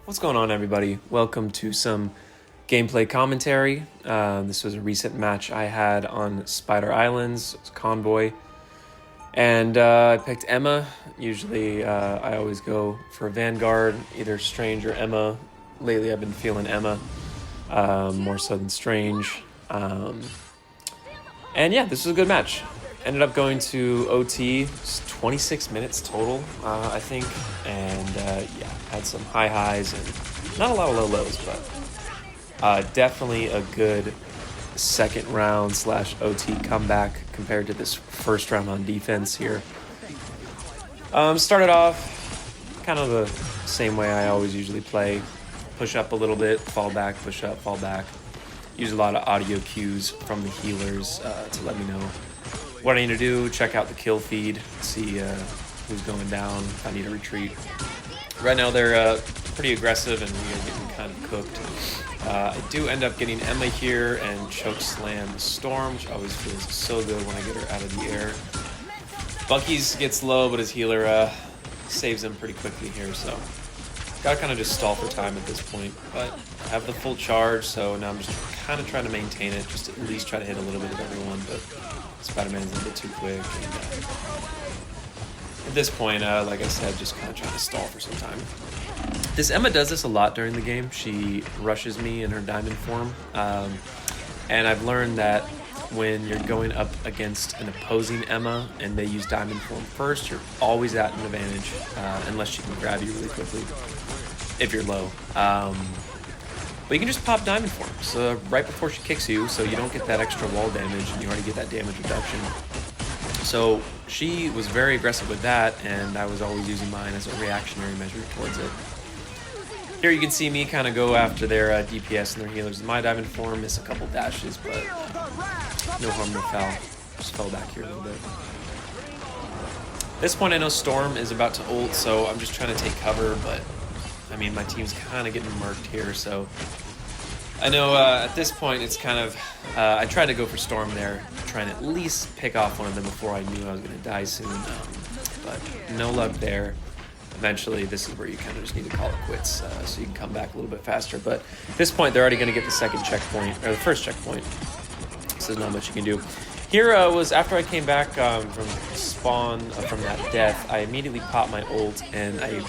What's going on, everybody? Welcome to some gameplay commentary. This was a recent match I had on Spider Islands. It was Convoy. And I picked Emma. Usually I always go for Vanguard, either Strange or Emma. Lately I've been feeling Emma more so than Strange. And yeah, this was a good match. Ended up going to OT, 26 minutes total, I think. And yeah, had some high highs and not a lot of low lows, but definitely a good second round / OT comeback compared to this first round on defense here. Started off kind of the same way I always usually play. Push up a little bit, fall back, push up, fall back. Use a lot of audio cues from the healers to let me know what I need to do. Check out the kill feed, see who's going down, if I need to retreat. Right now they're pretty aggressive and we are getting kind of cooked. I do end up getting Emma here and choke slam the Storm, which always feels so good when I get her out of the air. Bucky's gets low, but his healer saves him pretty quickly here, so gotta kind of just stall for time at this point. But I have the full charge, so now I'm just kind of trying to maintain it, just to at least try to hit a little bit of everyone, but Spider-Man's a bit too quick. And, at this point, like I said, just kind of trying to stall for some time. This Emma does this a lot during the game. She rushes me in her diamond form. And I've learned that when you're going up against an opposing Emma and they use diamond form first, you're always at an advantage, unless she can grab you really quickly if you're low. But you can just pop diamond form so right before she kicks you, so you don't get that extra wall damage and you already get that damage reduction. So she was very aggressive with that, and I was always using mine as a reactionary measure towards it. Here you can see me kind of go after their DPS and their healers. My diamond form, miss a couple dashes, but no harm, no foul. Just fell back here a little bit. At this point I know Storm is about to ult, so I'm just trying to take cover, but I mean my team's kind of getting murked here, so I know at this point it's kind of, I tried to go for Storm there, trying to at least pick off one of them before I knew I was going to die soon, but no luck there. Eventually, this is where you kind of just need to call it quits, so you can come back a little bit faster. But at this point, they're already going to get the second checkpoint, or the first checkpoint, so there's not much you can do. Here was after I came back from spawn, from that death, I immediately popped my ult, and I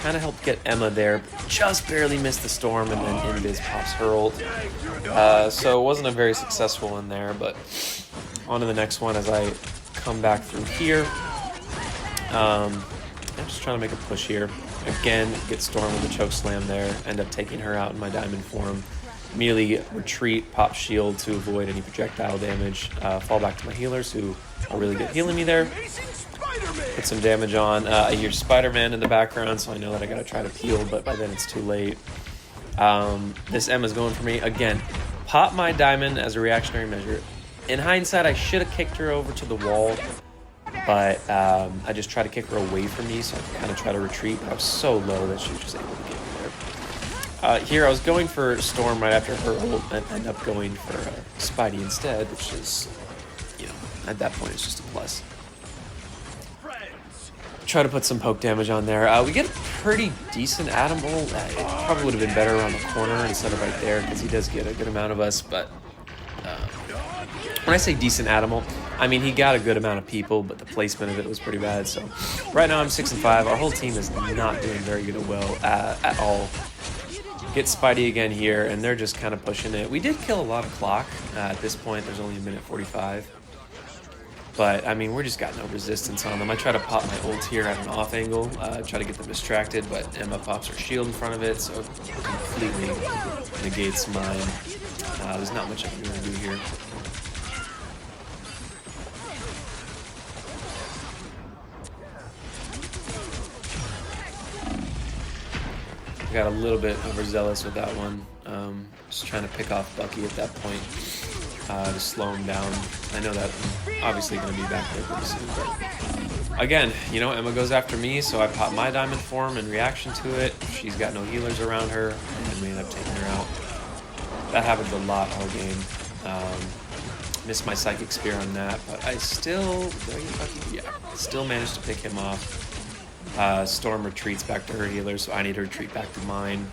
kind of helped get Emma there. Just barely missed the Storm, and then Invis pops her ult. So it wasn't a very successful one there, but on to the next one as I come back through here. I'm just trying to make a push here. Again, get Storm with a choke slam there, end up taking her out in my diamond form. Immediately retreat, pop shield to avoid any projectile damage. Fall back to my healers who are really good healing me there. Put some damage on. I hear Spider-Man in the background, so I know that I gotta try to peel, but by then it's too late. This Emma's going for me. Again, pop my diamond as a reactionary measure. In hindsight, I should have kicked her over to the wall, but I just tried to kick her away from me, so I could kind of try to retreat, but I was so low that she was just able to get me there. Here I was going for Storm right after her ult, and ended up going for Spidey instead, which is, you know, at that point it's just a plus. Try to put some poke damage on there. We get a pretty decent Atom ult. It probably would have been better around the corner instead of right there, because he does get a good amount of us, but when I say decent Atom ult, I mean he got a good amount of people, but the placement of it was pretty bad. So right now I'm 6-5. Our whole team is not doing very good at all. Get Spidey again here, and they're just kind of pushing it. We did kill a lot of clock. At this point, there's only a minute 45. But, I mean, we're just got no resistance on them. I try to pop my ult here at an off angle, try to get them distracted, but Emma pops her shield in front of it, so it completely negates mine. There's not much I can really do here. Got a little bit overzealous with that one. Just trying to pick off Bucky at that point to slow him down. I know that I'm obviously going to be back there pretty soon, but again, you know, Emma goes after me, so I pop my diamond form in reaction to it. She's got no healers around her, and we end up taking her out. That happens a lot all game. Missed my Psychic Spear on that, but I still, did I get Bucky? Yeah, still managed to pick him off. Storm retreats back to her healer, so I need to retreat back to mine.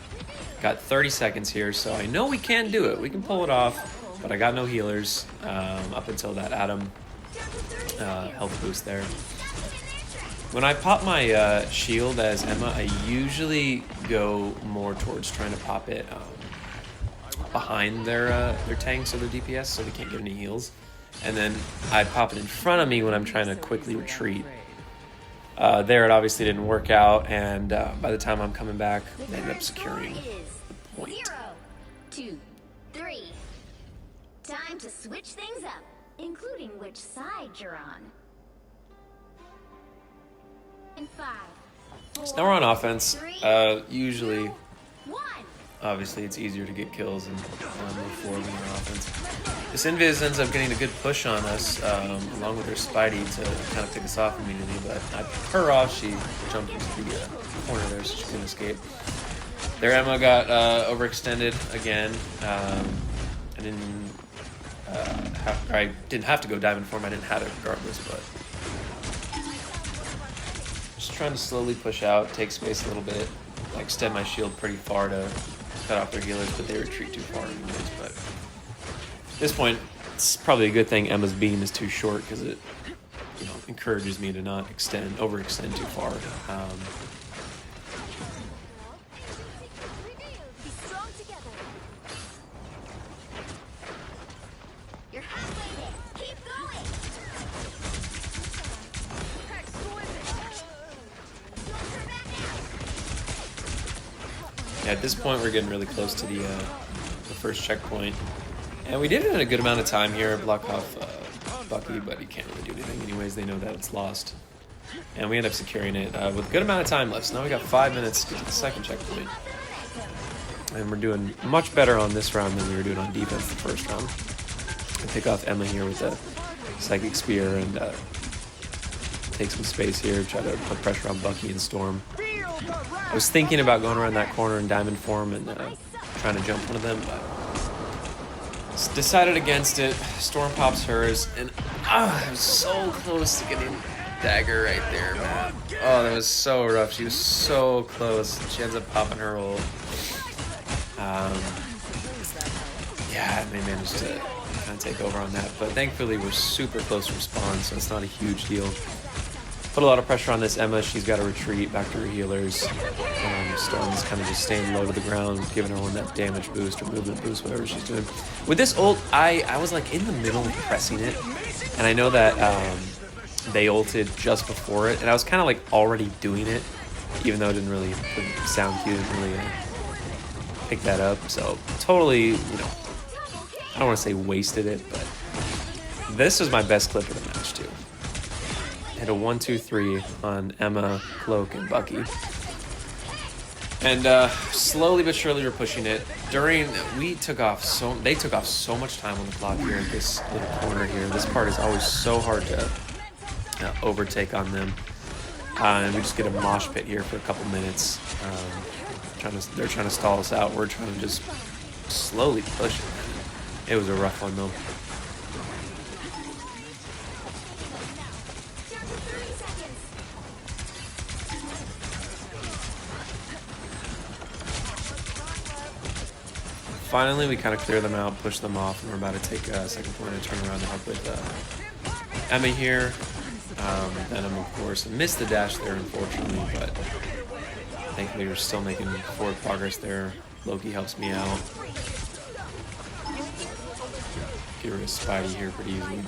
Got 30 seconds here, so I know we can do it. We can pull it off, but I got no healers up until that Adam health boost there. When I pop my shield as Emma, I usually go more towards trying to pop it behind their tanks or their DPS so they can't get any heals. And then I pop it in front of me when I'm trying to quickly retreat. There it obviously didn't work out, and by the time I'm coming back, they end up securing the point. 0, 2, 3. Time to switch things up, including which side you're on. In 5, 4, So now we're on offense. 3, Usually, 2, 1. obviously, it's easier to get kills and move forward when we're offense. This Invis ends up getting a good push on us, along with her Spidey to kind of pick us off immediately, but I pick her off. She jumped into the corner there, so she couldn't escape. Their Emma got overextended again. I didn't have to go Diamond form. I didn't have it regardless, but just trying to slowly push out, take space a little bit. I extend my shield pretty far to cut off their healers, but they retreat too far anyways. But at this point, it's probably a good thing Emma's beam is too short because it, encourages me to not overextend too far. Be strong together. You're halfway there. Keep going. Don't turn back now. Yeah, at this point, we're getting really close to the first checkpoint. And we did it in a good amount of time here, block off Bucky, but he can't really do anything anyways. They know that it's lost. And we end up securing it with a good amount of time left. So now we got 5 minutes to get to the second checkpoint. And we're doing much better on this round than we were doing on defense the first round. I pick off Emma here with a Psychic Spear and take some space here, try to put pressure on Bucky and Storm. I was thinking about going around that corner in Diamond form and trying to jump one of them, but decided against it. Storm pops hers, and I was so close to getting dagger right there, man. Oh, that was so rough. She was so close. She ends up popping her ult. Yeah, and they managed to kind of take over on that, but thankfully we're super close to respawn, so it's not a huge deal. Put a lot of pressure on this Emma. She's got to retreat back to her healers. Storm's kind of just staying low to the ground, giving her one that damage boost or movement boost, whatever she's doing. With this ult, I was like in the middle of pressing it, and I know that they ulted just before it, and I was kind of like already doing it, even though it didn't really sound cute, didn't really pick that up. So totally, I don't want to say wasted it, but this was my best clip of the match too. Hit a 1-2-3 on Emma, Cloak, and Bucky. And slowly but surely we're pushing it. They took off so much time on the clock here at this little corner here. This part is always so hard to overtake on them. And we just get a mosh pit here for a couple minutes. They're trying to stall us out. We're trying to just slowly push it. It was a rough one though. Finally, we kind of clear them out, push them off, and we're about to take a second point and turn around to help with Emma here. Venom, of course, missed the dash there, unfortunately, but thankfully we're still making forward progress there. Loki helps me out. Get rid of Spidey here pretty easily.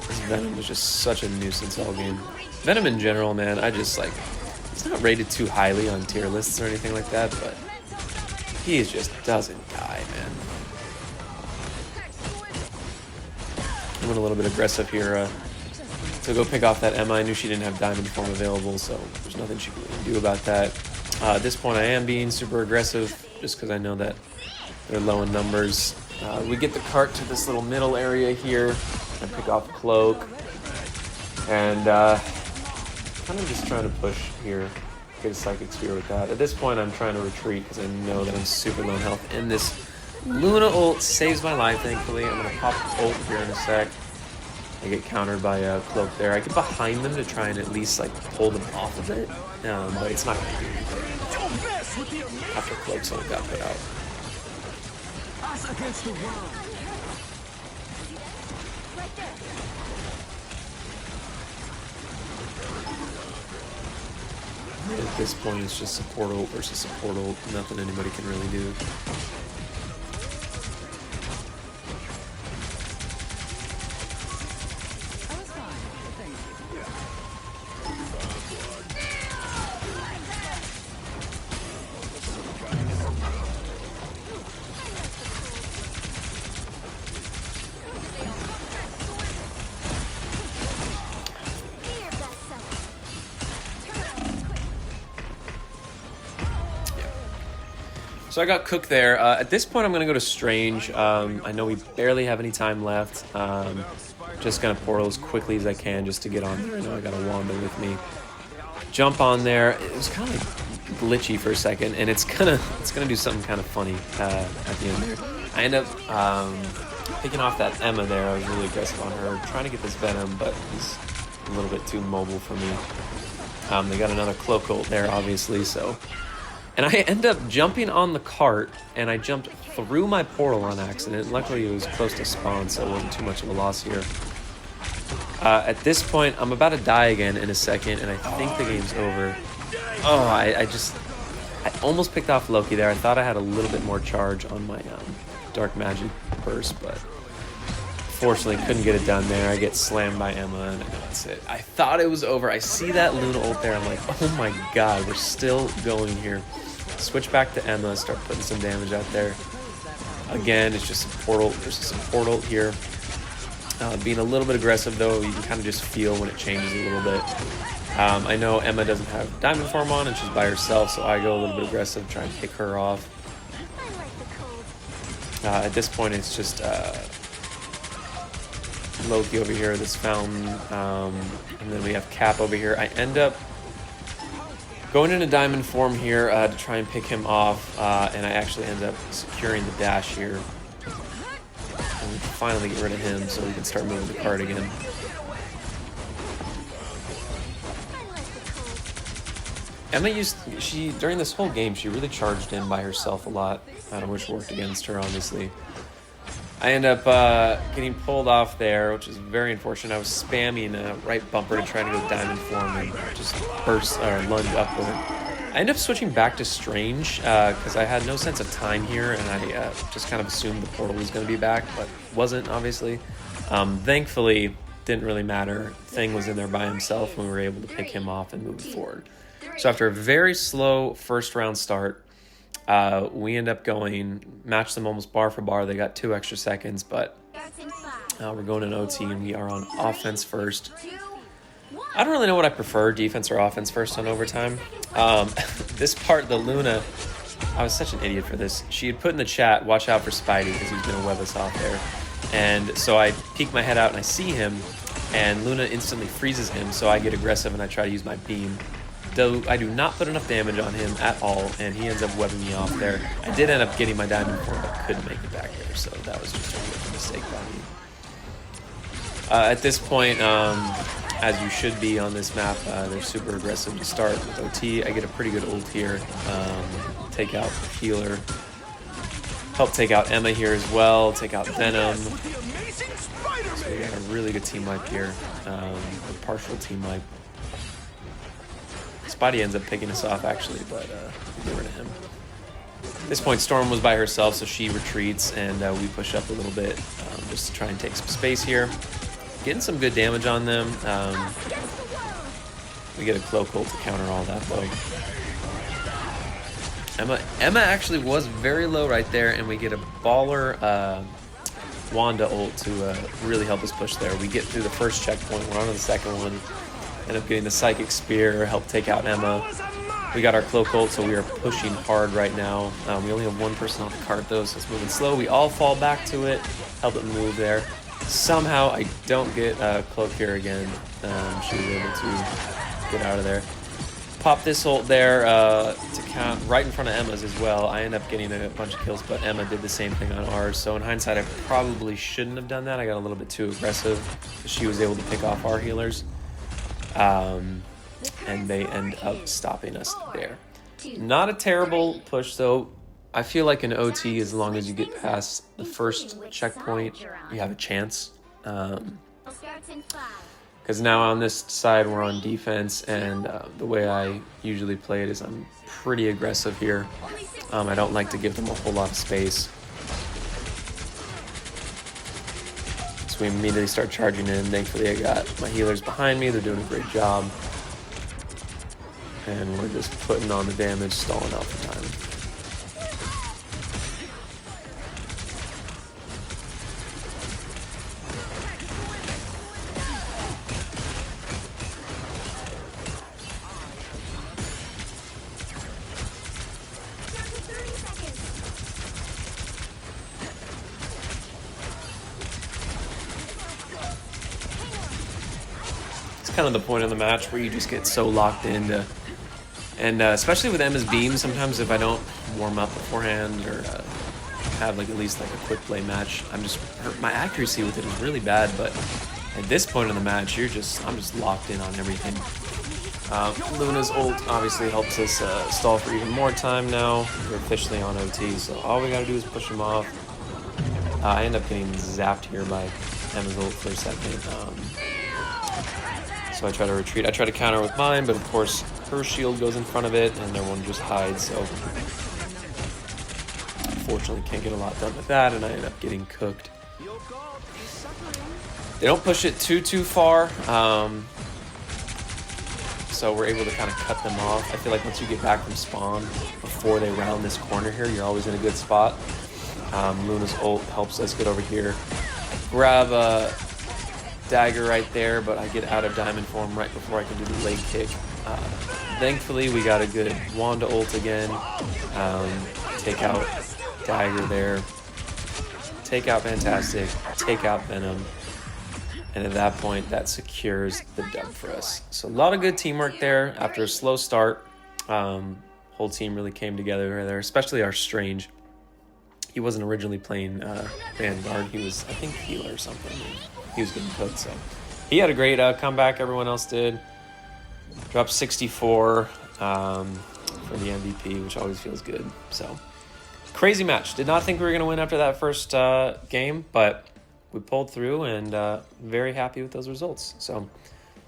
This Venom was just such a nuisance all game. Venom in general, man, it's not rated too highly on tier lists or anything like that, but he just doesn't die, man. I went a little bit aggressive here to go pick off that Emma. I knew she didn't have Diamond form available, so there's nothing she can really do about that. At this point, I am being super aggressive just because I know that they're low in numbers. We get the cart to this little middle area here. I pick off Cloak. And kind of just trying to push here, get a Psychic Spear with that. At this point, I'm trying to retreat because I know that I'm super low in health. And this Luna ult saves my life, thankfully. I'm going to pop ult here in a sec. I get countered by a Cloak there. I get behind them to try and at least like pull them off of it, but it's not going to do anything after Cloak sort of got put out. Against the world. At this point, it's just support ult versus support ult. Nothing anybody can really do. So I got cooked there. At this point, I'm going to go to Strange. I know we barely have any time left. Just going to portal as quickly as I can just to get on there. I know I got a Wanda with me. Jump on there. It was kind of glitchy for a second, and it's gonna do something kind of funny at the end there. I end up picking off that Emma there. I was really aggressive on her, trying to get this Venom, but he's a little bit too mobile for me. They got another Cloak ult there, obviously, so... And I end up jumping on the cart, and I jumped through my portal on accident. Luckily, it was close to spawn, so it wasn't too much of a loss here. At this point, I'm about to die again in a second, and I think the game's over. Oh, I almost picked off Loki there. I thought I had a little bit more charge on my Dark Magic burst, but fortunately couldn't get it done there. I get slammed by Emma, and that's it. I thought it was over. I see that Luna ult there. I'm like, oh my god, we're still going here. Switch back to Emma, start putting some damage out there. Again, it's just support ult versus support ult here. Being a little bit aggressive, though, you can kind of just feel when it changes a little bit. I know Emma doesn't have Diamond Form on, and she's by herself, so I go a little bit aggressive, try and pick her off. At this point, it's just Loki over here, this fountain, and then we have Cap over here. I end up going into Diamond Form here to try and pick him off, and I actually end up securing the dash here. And we can finally get rid of him so we can start moving the card again. Emma during this whole game, she really charged in by herself a lot, which worked against her, obviously. I end up getting pulled off there, which is very unfortunate. I was spamming right bumper to try to go Diamond Form and just burst or lunge upward. I ended up switching back to Strange because I had no sense of time here, and I just kind of assumed the portal was going to be back, but wasn't, obviously. Thankfully, didn't really matter. Thing was in there by himself, and we were able to pick him off and move forward. So after a very slow first round start, we end up match them almost bar for bar. They got 2 extra seconds, but we're going in OT, and we are on offense first. I don't really know what I prefer, defense or offense first on overtime. This part, the Luna, I was such an idiot for this. She had put in the chat, watch out for Spidey, because he's going to web us off there. And so I peek my head out, and I see him, and Luna instantly freezes him, so I get aggressive, and I try to use my beam. Though I do not put enough damage on him at all, and he ends up webbing me off there. I did end up getting my Diamond Form, but couldn't make it back there, so that was just a mistake by me. At this point, as you should be on this map, they're super aggressive to start with OT. I get a pretty good ult here, take out the healer, help take out Emma here as well, take out Venom. So we got a really good team wipe here, a partial team wipe. Spidey ends up picking us off, actually, but we get rid of him. At this point, Storm was by herself, so she retreats, and we push up a little bit just to try and take some space here. Getting some good damage on them. We get a Cloak ult to counter all that, though. Emma actually was very low right there, and we get a baller Wanda ult to really help us push there. We get through the first checkpoint. We're on to the second one. End up getting the Psychic Spear, help take out Emma. We got our Cloak ult, so we are pushing hard right now. We only have one person on the cart, though, so it's moving slow. We all fall back to it, help it move there. Somehow, I don't get Cloak here again. She was able to get out of there. Pop this ult there to count right in front of Emma's as well. I end up getting a bunch of kills, but Emma did the same thing on ours. So in hindsight, I probably shouldn't have done that. I got a little bit too aggressive. She was able to pick off our healers. And they end up stopping us there. Not a terrible push, though. I feel like in OT, as long as you get past the first checkpoint, you have a chance. Because now on this side, we're on defense, and the way I usually play it is I'm pretty aggressive here. I don't like to give them a whole lot of space. So we immediately start charging in. Thankfully, I got my healers behind me. They're doing a great job. And we're just putting on the damage, stalling out the time. Kind of the point of the match where you just get so locked into, and especially with Emma's beam, sometimes if I don't warm up beforehand or have like at least like a quick play match, my accuracy with it is really bad. But at this point in the match, I'm just locked in on everything. Luna's ult obviously helps us stall for even more time now. We're officially on OT, so all we gotta do is push him off. I end up getting zapped here by Emma's ult for a second. So I try to retreat. I try to counter with mine, but of course her shield goes in front of it and everyone just hides. So unfortunately can't get a lot done with that, and I end up getting cooked. They don't push it too far, so we're able to kind of cut them off. I feel like once you get back from spawn, before they round this corner here, you're always in a good spot. Luna's ult helps us get over here. Grab a dagger right there, but I get out of diamond form right before I can do the leg kick. Thankfully, we got a good Wanda ult again. Take out dagger there. Take out Fantastic. Take out Venom. And at that point, that secures the dub for us. So a lot of good teamwork there. After a slow start, whole team really came together there, especially our Strange. He wasn't originally playing Vanguard. He was, I think, healer or something. He was getting cooked, so he had a great comeback. Everyone else did. Dropped 64 for the MVP, which always feels good. So crazy match. Did not think we were going to win after that first game, but we pulled through, and very happy with those results. So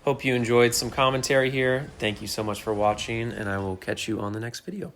hope you enjoyed some commentary here. Thank you so much for watching, and I will catch you on the next video.